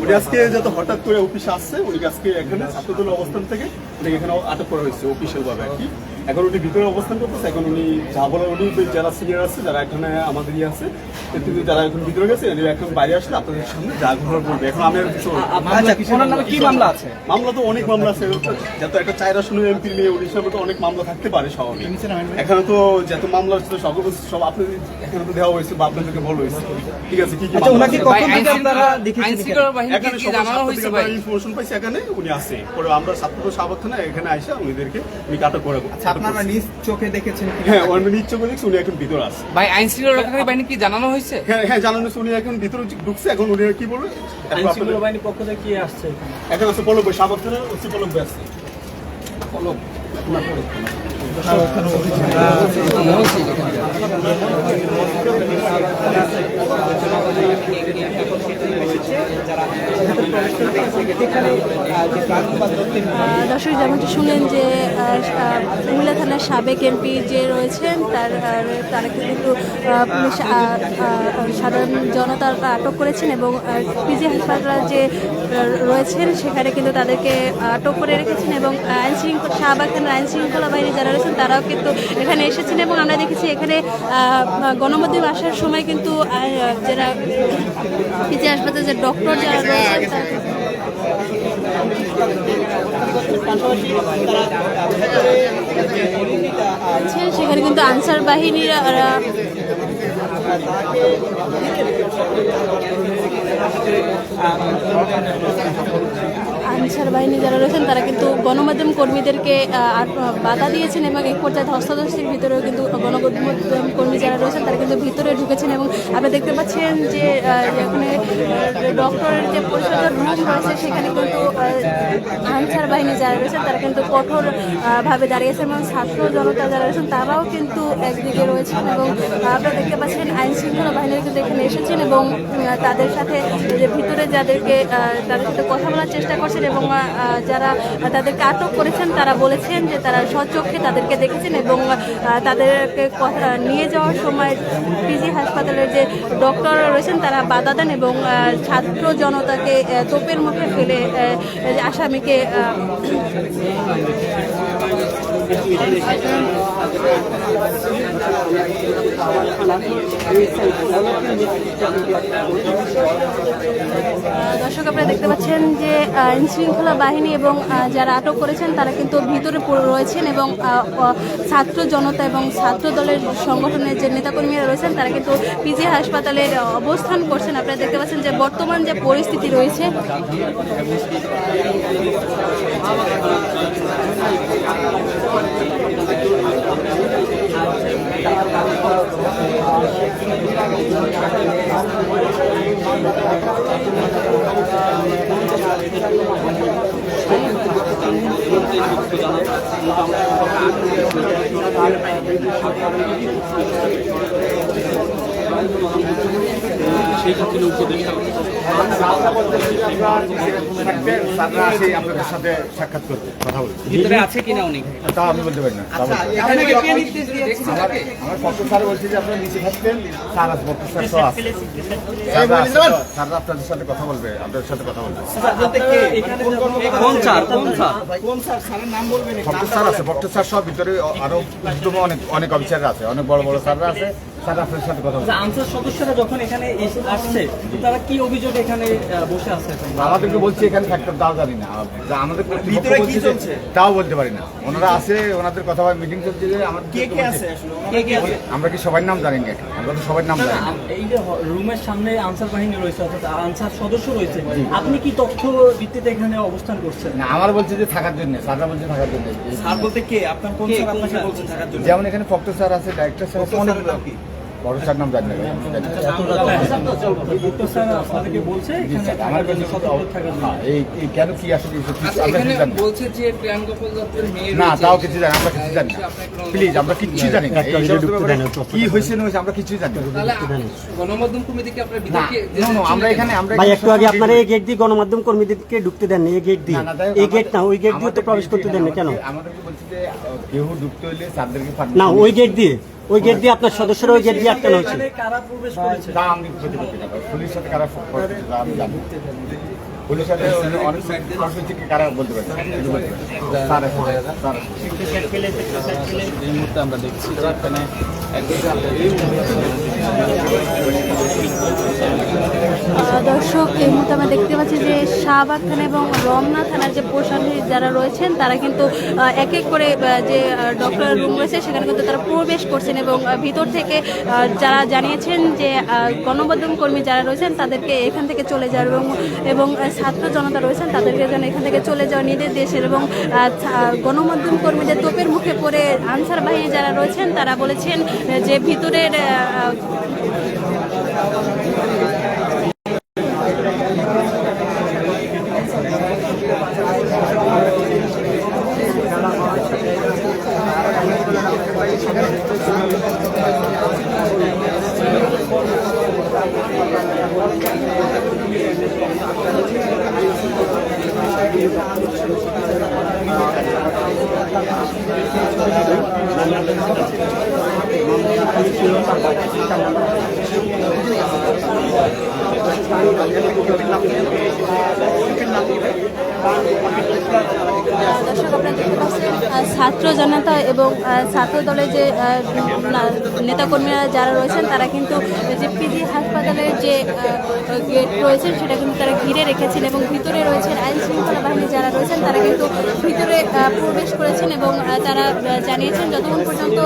উনি আজকে যত হঠাৎ করে অফিসে আসছে, উনি আজকে এখানে ছাত্রদলের অবস্থান থেকে উনি এখানে আটক করা হয়েছে অফিসিয়াল ভাবে আর কি। এখন উনি ভিতরে অবস্থান করতেছে। এখন উনি যা বলার উনি যারা সিনিয়র আছে, যারা এখানে আমাদের আছে, কিন্তু যারা এখন ভিতরে গেছে এখন বাইরে আসলে আপনাদের সামনে যা ঘটনা করবে। এখন আমি আর কিছু কি মামলা আছে? মামলা তো অনেক মামলা আছে। যত একটা 4 আসনের এমপি নিয়ে উড়িষ্যার মতো অনেক মামলা থাকতে পারে স্বাভাবিক। এখানে তো যত মামলা হচ্ছে সব আপনি এখানে তো দেওয়া হয়েছে বা আপনাদেরকে বলা হয়েছে। ঠিক আছে, কি কি ইনফরমেশন পাইছে এখানে উনি আছে। পরে আমরা ছাত্রদের সাবধানে এখানে আইসা উনিদেরকে উনি আটক করে। আপনারা নিজ চোখে দেখেছেন? হ্যাঁ, উনি নিজ চোখে দেখছি। উনি এখন ভিতরে আছে। ভাই আইন শৃঙ্খলা রক্ষাকারী বাহিনী কি জানানো হয়েছে? হ্যাঁ জানানো হয়েছে। উনি এখন ভিতরে ঢুকছে। এখন উনি কি বলবে? আইন শৃঙ্খলা বাহিনীর পক্ষ থেকে কি আসছে? এখন আছে পলক ভাই, সাবধানে ওসি পলক ভাই আছে। পলক দর্শক যেমনটি শুনলেন যে কুমিল্লা থানার সাবেক এমপি যে রয়েছেন তারা কিন্তু পুলিশ সাধারণ জনতার আটক করেছেন এবং পিজি হাসপাতাল যে রয়েছেন সেখানে কিন্তু তাদেরকে আটক করে রেখেছেন এবং শাহবাগ থানার আইন শৃঙ্খলা বাহিনী যারা রয়েছেন তারাও কিন্তু এখানে এসেছেন এবং আমরা দেখেছি এখানে গণমাধ্যম আসার সময় কিন্তু যারা পিজি হাসপাতালে যে ডক্টর যারা রয়েছেন সেখানে কিন্তু আনসার বাহিনীর আনসার বাহিনী যারা রয়েছেন তারা কিন্তু গণমাধ্যম কর্মীদেরকে বাধা দিয়েছেন এবং এক পর্যায়ে ধস্তাধস্তির ভিতরেও কিন্তু গণমাধ্যম কর্মী যারা রয়েছেন তারা কিন্তু ভিতরে ঢুকেছেন এবং আপনি দেখতে পাচ্ছেন যে এখানে ডক্টরের যে পরিষদের রুম রয়েছে সেখানে কিন্তু আনসার বাহিনী যারা রয়েছেন তারা কিন্তু কঠোর ভাবে দাঁড়িয়েছেন এবং ছাত্র জনতা যারা রয়েছেন তারাও কিন্তু একদিকে রয়েছেন এবং আপনারা দেখতে পাচ্ছেন আইন শৃঙ্খলা বাহিনীরা কিন্তু এখানে এসেছেন এবং তাদের সাথে যে ভিতরে যাদেরকে তাদের সাথে কথা বলার চেষ্টা করছেন এবং যারা তাদেরকে আটক করেছেন তারা বলেছেন যে তারা স্বচক্ষে তাদেরকে দেখেছেন এবং তাদেরকে নিয়ে যাওয়ার সময় পিজি হাসপাতালের যে ডক্টর রয়েছেন তারা বাধা দেন এবং ছাত্র জনতাকে তোপের মুখে ফেলে আসামিকে দর্শক আপনারা দেখতে পাচ্ছেন যে আইন শৃঙ্খলা বাহিনী এবং যারা আটক করেছেন তারা কিন্তু ভিতরে রয়েছেন এবং ছাত্র জনতা এবং ছাত্র দলের সংগঠনের যে নেতাকর্মীরা রয়েছেন তারা কিন্তু পিজি হাসপাতালের অবস্থান করছেন। আপনারা দেখতে পাচ্ছেন যে বর্তমান যে পরিস্থিতি রয়েছে সেই ক্ষেত্রে উপদেষ্টা আপনাদের সাথে সাক্ষাৎ করতে কথা বলছি। ভিতরে আছে কিনা উনি তা আমি বলতে পারি না। আমার পক্ষ স্যার বলছি যে আপনারা নিচে থাকতেন, স্যার আছে, পক্ষ স্যার তো আছে, স্যার আপনাদের সাথে কথা বলবে, আপনাদের সাথে কথা বলবে। পক্ষ স্যার আছে, পক্ষ স্যার সব ভিতরে আরো অনেক অফিসার আছে, অনেক বড় বড় স্যাররা আছে। স্যার আপনাদের সাথে কথা বলবে। আনসার সদস্যরা যখন এখানে আসছে তারা কি অভিযোগ এখানে বসে আছে? আমাদেরকে বলছে এখানে ফ্যাক্টর তাও জানি না, আমাদের তাও বলতে পারি না। ওনারা আছে, ওনাদের কথা মিটিং চলছে যে আমরা কি সবার নাম জানি না, আমরা তো সবার নাম জানি না। এই যে রুমের সামনে আনসার বাহিনী রয়েছে অর্থাৎ আনসার সদস্য রয়েছে, আপনি কি তথ্য ভিত্তিতে এখানে অবস্থান করছেন? না, আমার বলছে যে থাকার জন্য, স্যাররা বলছে থাকার জন্য। স্যার বলতে কে? আপনার কোন স্যার আপনাকে বলছেন থাকার জন্য? যেমন এখানে ফক্টর স্যার আছে, ডাইরেক্টর স্যার আছে, অনেক বড় স্যার নাম জানি না। কেন কি আসলে বলছে যে প্রিয়াঙ্কা দত্তের মেয়ে না, তাও কিছু জানি, আমরা কিছু জানি না। প্লিজ, আমরা কিচ্ছু জানি না। কি হয়েছে না হয়েছে আমরা কিছুই জানি না। গণমাধ্যম কর্মীদেরকে আপনারা আমরা এখানে ভাই একটু আগে আপনারা এই গেট দিয়ে গণমাধ্যম কর্মীদেরকে ঢুকতে দেন, এই গেট দিয়ে, এই গেট না ওই গেট দিয়ে তো প্রবেশ করতে দেন না কেন? আমাদেরকে বলছে যে কেউ ঢুকতে হইলে স্যারদেরকে না ওই গেট দিয়ে ওই গেট দিয়ে আপনার সদস্যরা ওই গেট দিয়ে আটকানো হয়েছে। এখানে কারা প্রবেশ করেছে? তা আমি প্রতিপত্তি না, পুলিশের সাথে কারা করেছে তা আমি জানি। পুলিশের সাথে অনেক থেকে কারা বলতে পারে স্যার এই মুহূর্তে আমরা দেখছি যে এখানে দর্শক এই মুহূর্তে আমরা দেখতে পাচ্ছি যে শাহবাগ থানা এবং রমনা থানার যে প্রশাসনিক যারা রয়েছেন তারা কিন্তু এক এক করে যে ডক্টর রুম রয়েছে সেখানে কিন্তু তারা প্রবেশ করছেন এবং ভিতর থেকে যারা জানিয়েছেন যে গণমাধ্যম কর্মী যারা রয়েছেন তাদেরকে এখান থেকে চলে যাওয়ার এবং ছাত্র জনতা রয়েছেন তাদেরকে যেন এখান থেকে চলে যাওয়ার নির্দেশ দিয়েছেন এবং গণমাধ্যম কর্মীদের তোপের মুখে পড়ে আনসার বাহিনী যারা রয়েছেন তারা বলেছেন যে ভিতরের দর্শক আপনারা দেখতে পাচ্ছেন ছাত্র জনতা এবং ছাত্র দলের যে নেতাকর্মীরা যারা রয়েছেন তারা কিন্তু যে পিজি হাসপাতালের যে গেট রয়েছে সেটা কিন্তু তারা ঘিরে রেখেছেন এবং ভিতরে রয়েছেন আইন শৃঙ্খলা বাহিনী যারা রয়েছেন তারা কিন্তু ভিতরে প্রবেশ করেছেন এবং তারা জানিয়েছেন যতক্ষণ পর্যন্ত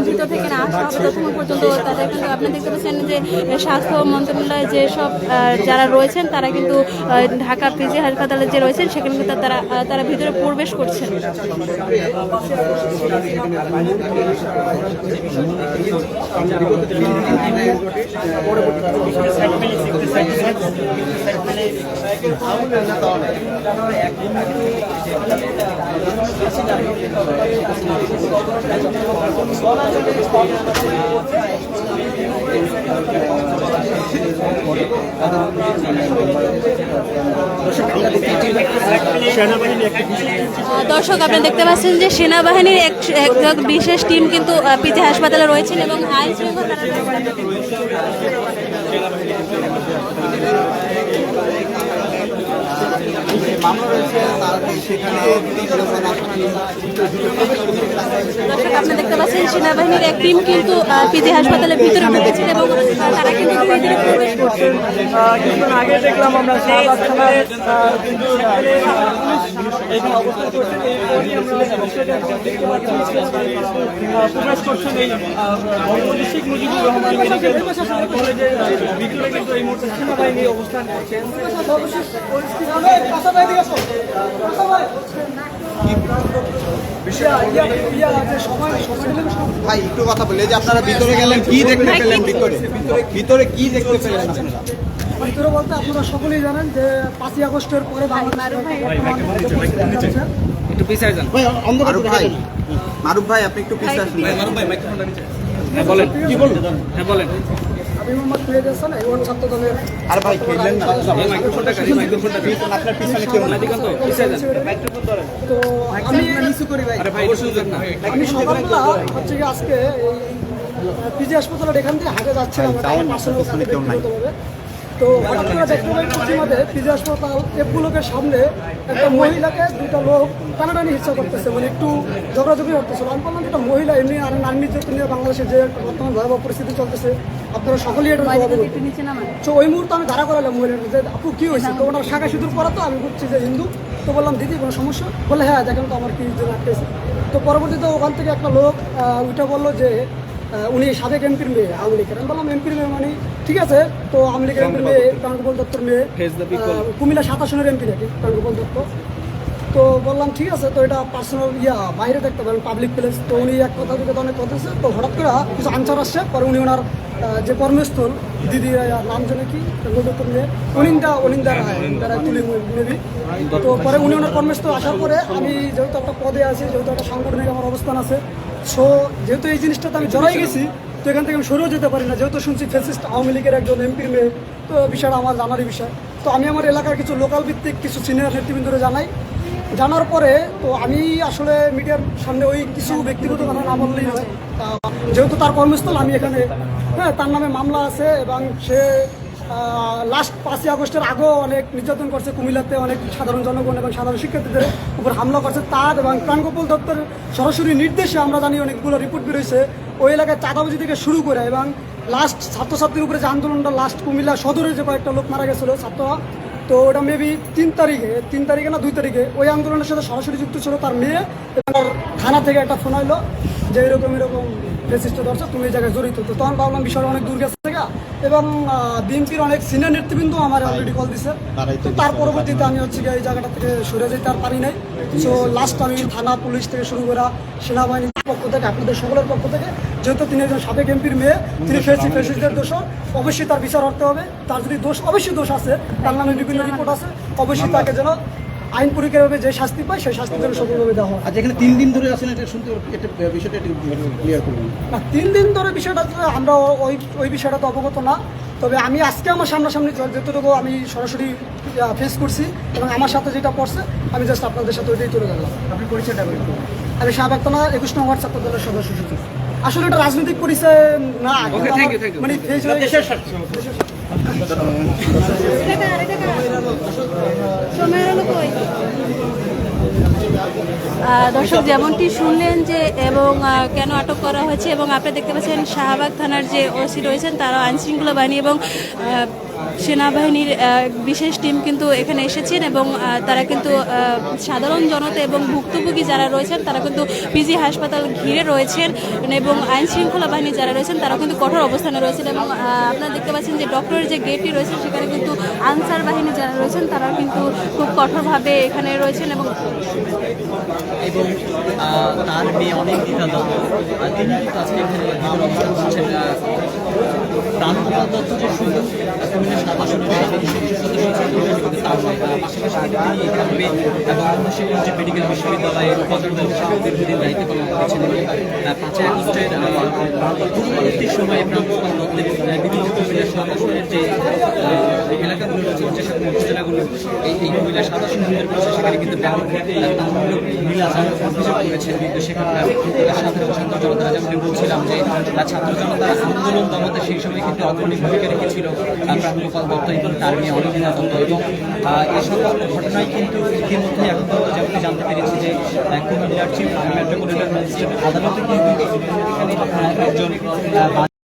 ভিতর থেকে না আসা হবে ততক্ষণ পর্যন্ত তাদের কিন্তু আপনি দেখতে পাচ্ছেন যে স্বাস্থ্য মন্ত্রণালয়ে যেসব যারা রয়েছেন তারা কিন্তু ঢাকা পিজি হাসপাতালে যে রয়েছেন সেখানে কিন্তু তারা ভিতরে প্রবেশ করছেন। দর্শক আপনারা দেখতে পাচ্ছেন যে সেনাবাহিনীর এক বিশেষ টিম কিন্তু পিজি হাসপাতালে রয়েছেন এবং আইন শৃঙ্খলা দর্শক আপনারা দেখতে পাচ্ছেন সেনাবাহিনীর এক টিম কিন্তু পিজি হাসপাতালের ভিতরে ঢুকেছেন এবং তারা কিন্তু ভিতরে প্রবেশ করছেন। কিছুক্ষণ আগে দেখলাম আমরা শাহবাগ থানার এখানে অবস্থান করছেন এই প্রবেশ করছেন এই বঙ্গবন্ধু শেখ মুজিবুর রহমান মেডিকেল কলেজের ভিতরে কিন্তু এই মুহূর্তে সেনাবাহিনী অবস্থান করছেন। ভাই একটু কথা বলে যে আপনারা ভিতরে গেলেন কি দেখতে পেলেন ভিতরে কি দেখতে পেলেন আপনারা? ভিতরে বলতে আপনারা সকলেই জানেন যে 5ই আগস্টের পরে একটু পিছিয়ে যান। মারুফ ভাই আপনি একটু পিছিয়ে আসুন। হ্যাঁ বলেন কি বলুন, হ্যাঁ বলেন। আমি মোহাম্মদ ফিরোজ হাসান এই ছাত্র দলের আর ভাই খেললেন না এই মাইক্রোফোনটা কারি, মাইক্রোফোনটা দিন আপনার পিছনে কেউ না দিকে তো পিছিয়ে যান। তো আমি নিচু করি ভাই। আরে ভাই অবশ্যই যান না। আমি সকালবেলা হচ্ছে কি আজকে এই পিজি হাসপাতালের এখান থেকে হাটে যাচ্ছিলাম তো হঠাৎ করে দেখতে পাই পশ্চিমাদের পিজি হাসপাতাল এফগুলোকের সামনে একটা মহিলাকে দুটা লোক টানাটানি ইচ্ছা করতেছে মানে একটু ঝগড়াঝগড়ি করতেছিল। আমি বললাম একটা মহিলা এমনি আর নারী নির্যাতন নিয়ে বাংলাদেশে যে বর্তমান ভয়াবহ পরিস্থিতি চলতেছে আপনারা সকলেই এটা তো ওই মুহূর্তে আমি ধারা করালাম মহিলাকে যে আপু কি হয়েছে, তো ওনার শাখা সিঁদুর পরা তো আমি বুঝছি যে হিন্দু, তো বললাম দিদি কোনো সমস্যা, বলে হ্যাঁ দেখেন তো আমার কি জন্য আটকেছে। তো পরবর্তীতে ওখান থেকে একটা লোক উঠে বললো যে উনি সাবেক এমপির মেয়ে আওয়ামী লীগের। আমি বললাম এমপির মেয়ে মানে ঠিক আছে, তো আওয়ামী লীগের এমপির মেয়ে প্রাণগোপাল দত্তর মেয়ে কুমিল্লা 7 আসনের এমপি নাকি প্রাণগোপাল দত্ত। তো বললাম ঠিক আছে, তো এটা পার্সোনাল বাইরে দেখতে পারেন পাবলিক প্লেস। তো উনি এক কথা দুটো অনেক কথাছে, তো হঠাৎ করে কিছু আনসার আসছে। পরে উনি ওনার যে কর্মস্থল দিদি নাম জানে কি দত্তর মেয়ে অনিন্দা তুলি মেবি। তো পরে উনি ওনার কর্মস্থল আসার পরে আমি যেহেতু একটা পদে আছি, যেহেতু একটা সাংগঠনিক আমার অবস্থান আছে, সো যেহেতু এই জিনিসটাতে আমি জড়াই গেছি তো এখান থেকে আমি সরেও যেতে পারি না, যেহেতু শুনছি ফ্যাসিস্ট আওয়ামী লীগের একজন এমপির মেয়ে, তো বিষয়টা আমার জানারই বিষয়। তো আমি আমার এলাকার কিছু লোকাল ভিত্তিক কিছু সিনিয়র নেতৃবৃন্দরে জানাই, জানার পরে তো আমি আসলে মিডিয়ার সামনে ওই কিছু ব্যক্তিগত কথা না বললেই নয়, যেহেতু তার কর্মস্থল আমি এখানে, হ্যাঁ তার নামে মামলা আছে এবং সে লাস্ট 5ই আগস্টের আগেও অনেক নির্যাতন করছে, কুমিল্লাতে অনেক সাধারণ জনগণ এবং সাধারণ শিক্ষার্থীদের উপর হামলা করছে। তার এবং প্রাণগোপাল দত্তের সরাসরি নির্দেশে আমরা জানি অনেকগুলো রিপোর্ট বেরোয়েছে ওই এলাকায় চাঁদাবাজি থেকে শুরু করে, এবং লাস্ট ছাত্রছাত্রীর উপরে যে আন্দোলনটা লাস্ট কুমিল্লা সদরে যে কয়েকটা লোক মারা গেছিলো ছাত্ররা, তো ওটা মেবি 3 তারিখে না 2 তারিখে ওই আন্দোলনের সাথে সরাসরি যুক্ত ছিল তার মেয়ে, এবং থানা থেকে একটা ফোন হলো যে এরকম রেজিস্টার ধরছে, তুমি এই জায়গায় জড়িত। তো তখন ভাবলাম বিষয়টা অনেক দূর গেছে থেকে, এবং বিএনপির অনেক সিনিয়র নেতৃবৃন্দ আমার অলরেডি কল দিছে। তো তার পরবর্তীতে আমি হচ্ছে গিয়ে এই জায়গাটা থেকে সরে যেতে আর পারি নাই। সো লাস্ট আমি থানা পুলিশ থেকে শুরু করা সেনাবাহিনীর পক্ষ থেকে আপনাদের সকলের পক্ষ থেকে, যেহেতু তিনি একজন সাবেক এমপির মেয়ে, তিনি ফেসিস্টদের দোষ, অবশ্যই তার বিচার করতে হবে। তার যদি অবশ্যই দোষ আছে, তার নামে বিভিন্ন রিপোর্ট আছে, অবশ্যই তাকে যেন আইন পরীক্ষাভাবে যে শাস্তি পায় সেই শাস্তি যেন সফলভাবে দেওয়া হয়। আজ এখানে 3 দিন ধরে আছেন, এটা শুনতে এটা বিষয়টা একটু ক্লিয়ার করুন। না 3 দিন ধরে বিষয়টা আমরা ওই বিষয়টা তো অবগত না, তবে আমি আজকে আমার সামনাসামনি যতটুকু আমি সরাসরি ফেস করছি এবং আমার সাথে যেটা পড়ছে আমি জাস্ট আপনাদের সাথে ওইটাই তুলে ধরলাম। আপনি পরিচয়টা বলুন। আমি শাহবাগ থানা 21 নম্বর ছাত্র দলের সদস্য সচিব। আসলে এটা রাজনৈতিক পরিচয় না, মানে ফেস হয়ে গেছে। দর্শক যেমনটি শুনলেন যে এবং কেন আটক করা হয়েছে, এবং আপনি দেখতে পাচ্ছেন শাহবাগ থানার যে ওসি রয়েছেন তারা আইনশৃঙ্খলা বাহিনী এবং সেনাবাহিনীর বিশেষ টিম কিন্তু এখানে এসেছেন, এবং তারা কিন্তু সাধারণ জনতা এবং ভুক্তভোগী যারা রয়েছেন তারা কিন্তু পিজি হাসপাতাল ঘিরে রয়েছেন, এবং আইন শৃঙ্খলা বাহিনী যারা রয়েছেন তারা কিন্তু কঠোর অবস্থানে রয়েছেন। এবং আপনারা দেখতে পাচ্ছেন যে ডক্টরের যে গেটটি রয়েছে সেখানে কিন্তু আনসার বাহিনী যারা রয়েছেন তারা কিন্তু খুব কঠোরভাবে এখানে রয়েছেন, এবং তার মেয়ে অনেক দ্বিধাদ্বন্দ্ব, তিনি কিন্তু আজকে এখানে অবস্থান করছেন। প্রাণগোপাল দত্ত যে শুধু কুমিল্লা সাত আসনের তার পাশাপাশি তিনি এখানে বঙ্গবন্ধু যে মেডিকেল বিশ্ববিদ্যালয়ের উপাচার্য হিসেবে দীর্ঘদিন দায়িত্ব পালন করেছেন, এবং 5ই আগস্টের পরবর্তী সময়ে প্রাণগোপাল দত্তের বিভিন্ন কুমিল্লা সাত আসনের যে এলাকাগুলো রয়েছে, যে সকল উপজেলাগুলো এই কুমিল্লা সাত আসন রয়েছে সেখানে কিন্তু ব্যাপক অভিযোগ করেছেন। কিন্তু সেখানকার সাধারণ ছাত্র জনতা, যেমন বলছিলাম যে ছাত্র জনতার আন্দোলন দমাতে সেই সময় কিন্তু অগ্রণী ভূমিকা রেখেছিল প্রাণগোপাল দত্ত এবং তার মেয়ে অনিন্দিতা দত্ত, এবং এই সকল ঘটনায় কিন্তু ইতিমধ্যে এখন পর্যন্ত যেমনটি জানতে পেরেছি যে কুমিল্লার চিফ মেট্রোপলিটন ম্যাজিস্ট্রেট আদালতে কিন্তু এখানে একজন